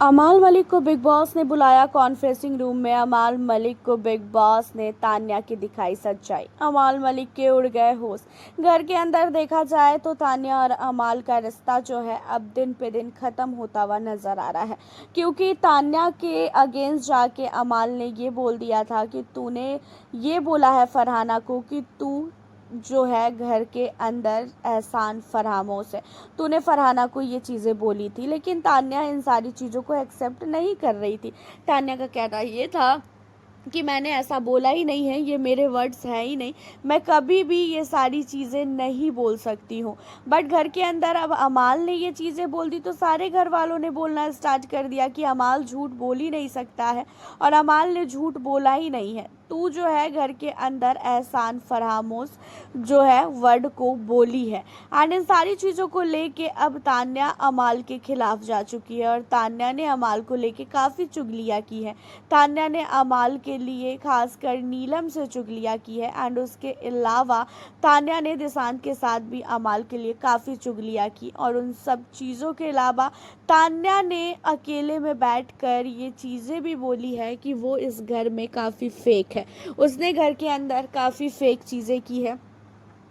अमाल मलिक को big boss ने बुलाया कॉन्फ्रेंसिंग रूम में। अमाल मलिक को बिग बॉस ने तान्या की दिखाई सच्चाई। अमाल मलिक के उड़ गए होश। घर के अंदर देखा जाए तो तान्या और अमाल का रिश्ता जो है अब दिन पे दिन खत्म होता हुआ नजर आ रहा है, क्योंकि तान्या के अगेंस्ट जाके अमाल ने ये बोल दिया था कि तूने ये बोला है फरहाना को कि तू जो है घर के अंदर एहसान फरामोश है। तूने फरहाना को ये चीज़ें बोली थी, लेकिन तान्या इन सारी चीज़ों को एक्सेप्ट नहीं कर रही थी। तान्या का कहना ये था कि मैंने ऐसा बोला ही नहीं है, ये मेरे वर्ड्स हैं ही नहीं, मैं कभी भी ये सारी चीज़ें नहीं बोल सकती हूँ। बट घर के अंदर अब अमाल ने ये चीज़ें बोल दी तो सारे घर वालों ने बोलना स्टार्ट कर दिया कि अमाल झूठ बोल ही नहीं सकता है, और अमाल ने झूठ बोला ही नहीं है। तू जो है घर के अंदर एहसान फरामोश जो है वर्ड को बोली है। एंड इन सारी चीज़ों को लेके अब तान्या अमाल के खिलाफ जा चुकी है, और तान्या ने अमाल को लेके काफ़ी चुगलियाँ की है। तान्या ने अमाल के लिए खासकर नीलम से चुगलियाँ की है, एंड उसके अलावा तान्या ने दिशांत के साथ भी अमाल के लिए काफ़ी चुगलियाँ की। और उन सब चीज़ों के अलावा तान्या ने अकेले में बैठकर ये चीज़ें भी बोली है कि वो इस घर में काफ़ी फेक है। उसने घर के अंदर काफ़ी फेक चीज़ें की है।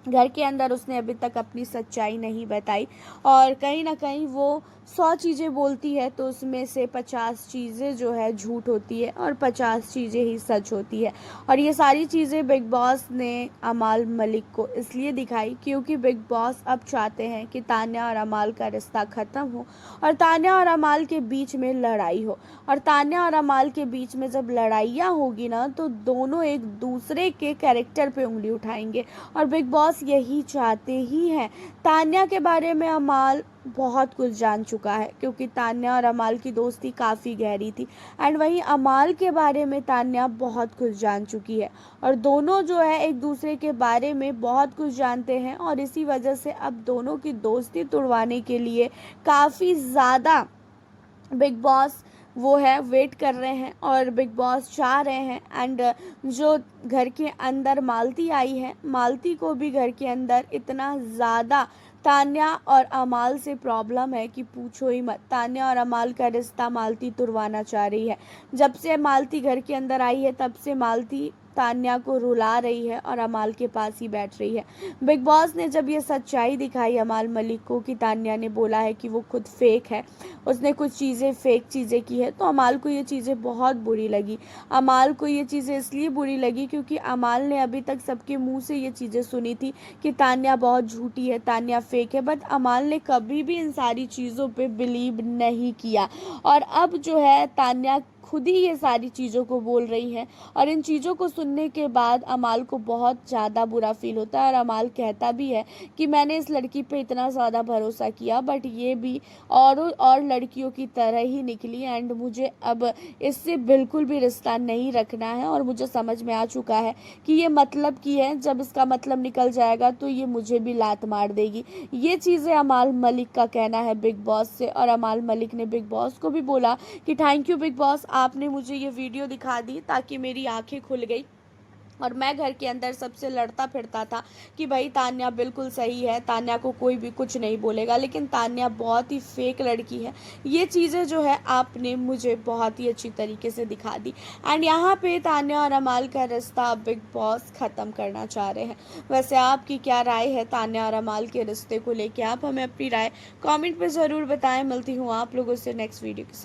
घर के अंदर उसने अभी तक अपनी सच्चाई नहीं बताई, और कहीं ना कहीं वो 100 चीज़ें बोलती है तो उसमें से 50 चीज़ें जो है झूठ होती है और 50 चीज़ें ही सच होती है। और ये सारी चीज़ें बिग बॉस ने अमाल मलिक को इसलिए दिखाई क्योंकि बिग बॉस अब चाहते हैं कि तान्या और अमाल का रिश्ता ख़त्म हो, और तान्या और अमाल के बीच में लड़ाई हो। और तान्या और अमाल के बीच में जब लड़ाइयाँ होगी ना, तो दोनों एक दूसरे के कैरेक्टर पे उंगली उठाएंगे, और बिग बॉस यही चाहते ही हैं। तान्या के बारे में अमाल बहुत कुछ जान चुका है, क्योंकि तान्या और अमाल की दोस्ती काफ़ी गहरी थी। एंड वहीं अमाल के बारे में तान्या बहुत कुछ जान चुकी है, और दोनों जो है एक दूसरे के बारे में बहुत कुछ जानते हैं, और इसी वजह से अब दोनों की दोस्ती तुड़वाने के लिए काफ़ी ज़्यादा बिग बॉस वो है वेट कर रहे हैं, और बिग बॉस चाह रहे हैं। एंड जो घर के अंदर मालती आई है, मालती को भी घर के अंदर इतना ज़्यादा तान्या और अमाल से प्रॉब्लम है कि पूछो ही मत। तान्या और अमाल का रिश्ता मालती तुड़वाना चाह रही है। जब से मालती घर के अंदर आई है तब से मालती तान्या को रुला रही है और अमाल के पास ही बैठ रही है। बिग बॉस ने जब ये सच्चाई दिखाई अमाल मलिक को कि तान्या ने बोला है कि वो खुद फेक है, उसने कुछ चीज़ें फेक चीज़ें की है, तो अमाल को ये चीज़ें बहुत बुरी लगी। अमाल को ये चीज़ें इसलिए बुरी लगी क्योंकि अमाल ने अभी तक सबके मुंह से ये चीज़ें सुनी थी कि तान्या बहुत झूठी है, तान्या फेक है, बट अमाल ने कभी भी इन सारी चीज़ों पे बिलीव नहीं किया। और अब जो है तान्या खुद ही ये सारी चीज़ों को बोल रही है, और इन चीज़ों को सुनने के बाद अमाल को बहुत ज़्यादा बुरा फील होता है। और अमाल कहता भी है कि मैंने इस लड़की पे इतना ज़्यादा भरोसा किया, बट ये भी और लड़कियों की तरह ही निकली, एंड मुझे अब इससे बिल्कुल भी रिश्ता नहीं रखना है। और मुझे समझ में आ चुका है कि ये मतलब की है, जब इसका मतलब निकल जाएगा तो ये मुझे भी लात मार देगी। ये चीज़ें अमाल मलिक का कहना है बिग बॉस से, और अमाल मलिक ने बिग बॉस को भी बोला कि थैंक यू बिग बॉस, आपने मुझे ये वीडियो दिखा दी ताकि मेरी आंखें खुल गई, और मैं घर के अंदर सबसे लड़ता फिरता था कि भाई तान्या बिल्कुल सही है, तान्या को कोई भी कुछ नहीं बोलेगा, लेकिन तान्या बहुत ही फेक लड़की है। ये चीज़ें जो है आपने मुझे बहुत ही अच्छी तरीके से दिखा दी। एंड यहाँ पे तान्या और अमाल का रिश्ता बिग बॉस ख़त्म करना चाह रहे हैं। वैसे आपकी क्या राय है तान्या और अमाल के रिश्ते को लेकर? आप हमें अपनी राय कॉमेंट पर ज़रूर बताएं। मिलती हूँ आप लोगों से नेक्स्ट वीडियो के साथ।